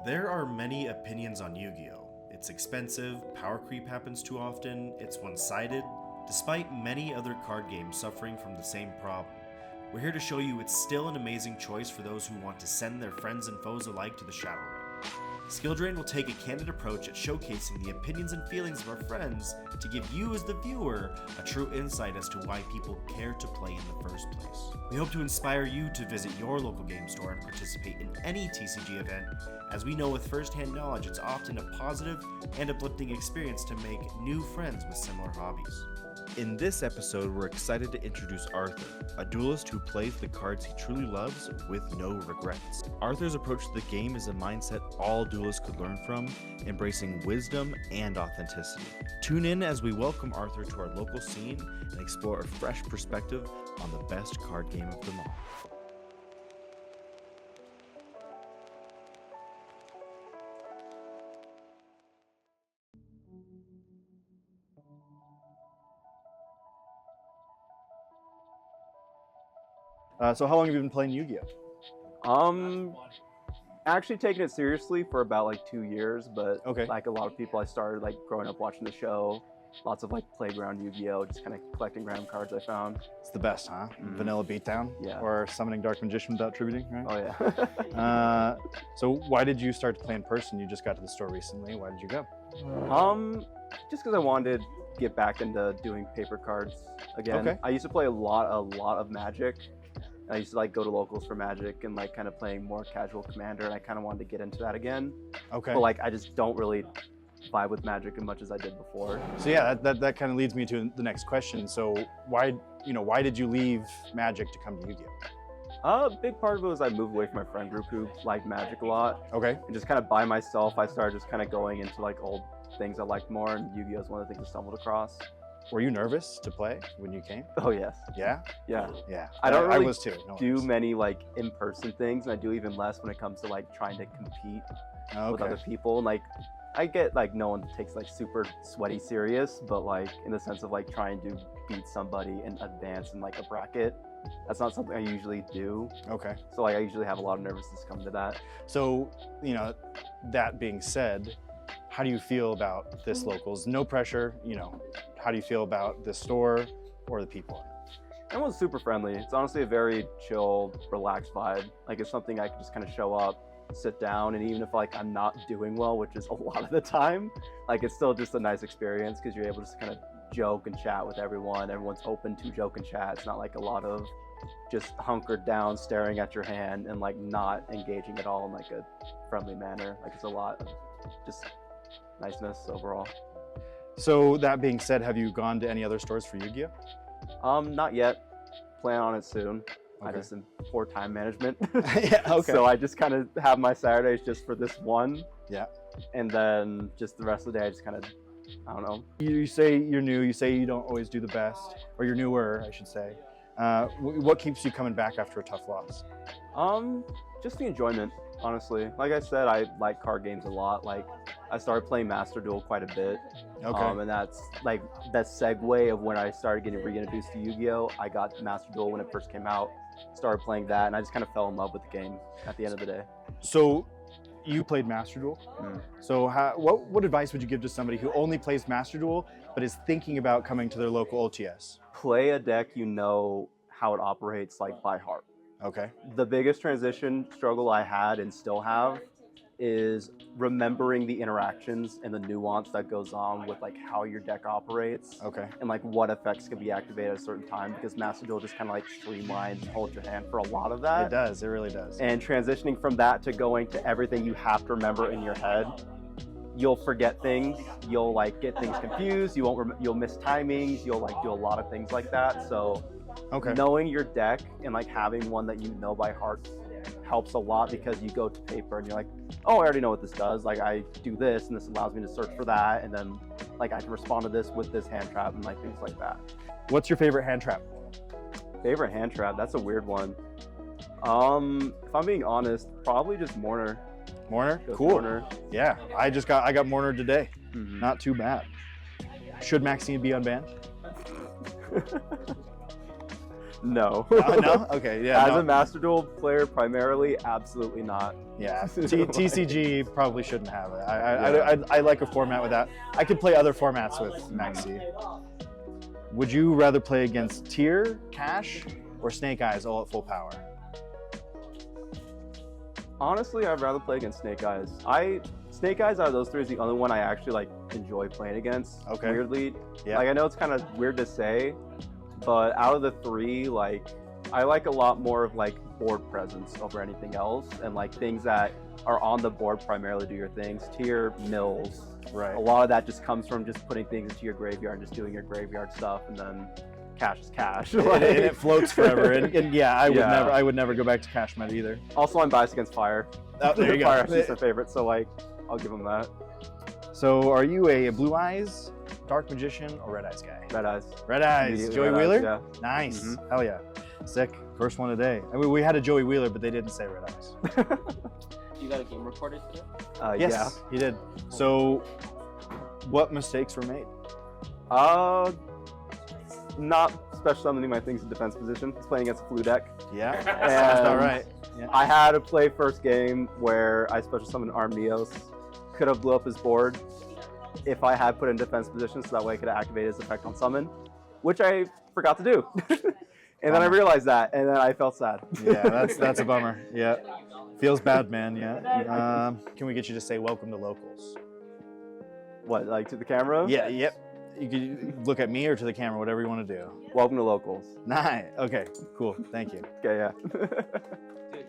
There are many opinions on Yu-Gi-Oh! It's expensive, power creep happens too often, it's one-sided. Despite many other card games suffering from the same problem, we're here to show you it's still an amazing choice for those who want to send their friends and foes alike to the Shadow Realm. Skill Drain will take a candid approach at showcasing the opinions and feelings of our friends to give you as the viewer a true insight as to why people care to play in the first place. We hope to inspire you to visit your local game store and participate in any TCG event, as we know with first-hand knowledge it's often a positive and uplifting experience to make new friends with similar hobbies. In this episode, we're excited to introduce Arthur, a duelist who plays the cards he truly loves with no regrets. Arthur's approach to the game is a mindset all duelists could learn from, embracing wisdom and authenticity. Tune in as we welcome Arthur to our local scene and explore a fresh perspective on the best card game of them all. So how long have you been playing Yu-Gi-Oh? Actually taking it seriously for about like 2 years, but Okay. like a lot of people, I started like growing up watching the show, lots of like playground Yu-Gi-Oh, just kind of collecting random cards I found. It's the best, huh? Mhm. Vanilla Beatdown? Yeah. Or Summoning Dark Magician without tributing, right? Oh yeah. So why did you start to play in person? You just got to the store recently. Why did you go? Just because I wanted to get back into doing paper cards again. Okay. I used to play a lot of Magic. I used to like go to locals for Magic and like kind of playing more casual Commander, and I kind of wanted to get into that again. Okay. But like I just don't really vibe with Magic as much as I did before. So yeah, that kind of leads me to the next question. So why did you leave Magic to come to Yu-Gi-Oh? A big part of it was I moved away from my friend group who liked Magic a lot, Okay. and just kind of by myself, I started just kind of going into like old things I liked more, and Yu-Gi-Oh is one of the things I stumbled across. Were you nervous to play when you came? Oh yes, Yeah. yeah. Yeah. I don't really I was too. No Do worries. many like in-person things, and I do even less when it comes to like trying to compete with Okay. other people. And like I get like no one takes like super sweaty serious, but like in the sense of like trying to beat somebody and advance in like a bracket, that's not something I usually do. Okay. So like I usually have a lot of nervousness come to that. So, that being said, how do you feel about this locals? No pressure, how do you feel about the store or the people? Everyone's super friendly. It's honestly a very chill, relaxed vibe. Like it's something I can just kind of show up, sit down, and even if like I'm not doing well, which is a lot of the time, like it's still just a nice experience because you're able to just kind of joke and chat with everyone. Everyone's open to joke and chat. It's not like a lot of just hunkered down, staring at your hand and like not engaging at all in like a friendly manner. Like it's a lot of just niceness overall. So that being said, have you gone to any other stores for Yu-Gi-Oh? Not yet. Plan on it soon. I Okay. just am poor time management. Yeah, okay. So I just kind of have my Saturdays just for this one. Yeah. And then just the rest of the day I just kind of, I don't know. You say you're new, you say you don't always do the best, or you're newer, I should say. What keeps you coming back after a tough loss? Just the enjoyment, honestly. Like I said, I like card games a lot. Like I started playing Master Duel quite a bit. Okay. And that's like that segue of when I started getting reintroduced to Yu-Gi-Oh. I got Master Duel when it first came out, started playing that, and I just kind of fell in love with the game at the end of the day. So you played Master Duel. Mm. So what advice would you give to somebody who only plays Master Duel but is thinking about coming to their local OTS? Play a deck you know how it operates like by heart. Okay. The biggest transition struggle I had and still have is remembering the interactions and the nuance that goes on with like how your deck operates Okay. and like what effects can be activated at a certain time, because Master Duel just kind of like streamlines and holds your hand for a lot of that. It does. It really does. And transitioning from that to going to everything you have to remember in your head, you'll forget things, you'll like get things confused, you'll miss timings, you'll like do a lot of things like that. So Okay. knowing your deck and like having one that you know by heart helps a lot, because you go to paper and you're like, oh, I already know what this does. Like I do this and this allows me to search for that, and then like I can respond to this with this hand trap and like things like that. What's your favorite hand trap? Favorite hand trap? That's a weird one. If I'm being honest, probably just Mourner. Mourner? Just Cool. Mourner. Yeah. I got Mourner today. Mhm. Not too bad. Should Maxine be unbanned? No. No? Okay, yeah. As no. a Master Duel player, primarily, absolutely not. Yeah, TCG probably shouldn't have it. I like a format with that. I could play other formats with Maxi. Would you rather play against Tier, Cash, or Snake Eyes all at full power? Honestly, I'd rather play against Snake Eyes. Snake Eyes out of those three is the only one I actually like enjoy playing against. Okay. Weirdly, Yeah. like I know it's kind of weird to say, but out of the three, like I like a lot more of like board presence over anything else, and like things that are on the board primarily do your things. Tier mills. Right. A lot of that just comes from just putting things into your graveyard and just doing your graveyard stuff, and then cash is cash. And it floats forever. And yeah, I would never go back to Cash Meta either. Also, I'm biased against Fire. Oh, there you go. Fire actually is my favorite, so like I'll give him that. So, are you a Blue Eyes, Dark Magician, or Red Eyes guy? Red Eyes. Red Eyes. Immediately Joey Red Wheeler? Eyes, yeah. Nice. Hell yeah. Sick. First one today. I mean, we had a Joey Wheeler, but they didn't say Red Eyes. You got a game recorded today? Yes, Yeah. he did. So, what mistakes were made? Not special summoning my things in defense position. It's playing against a flu deck. Yeah, sounds about And right. Yeah. I had to play first game where I special summoned Arm Neos. Could have blew up his board if I had put in defense position, so that way I could activate his effect on summon, which I forgot to do. And then I realized that, and then I felt sad. Yeah, that's a bummer. Yeah, feels bad, man. Yeah. Can we get you to say welcome to locals? What, like to the camera? Yeah. Yep. You can look at me or to the camera, whatever you want to do. Welcome to locals. Nice. Okay. Cool. Thank you. Okay, yeah. Dude,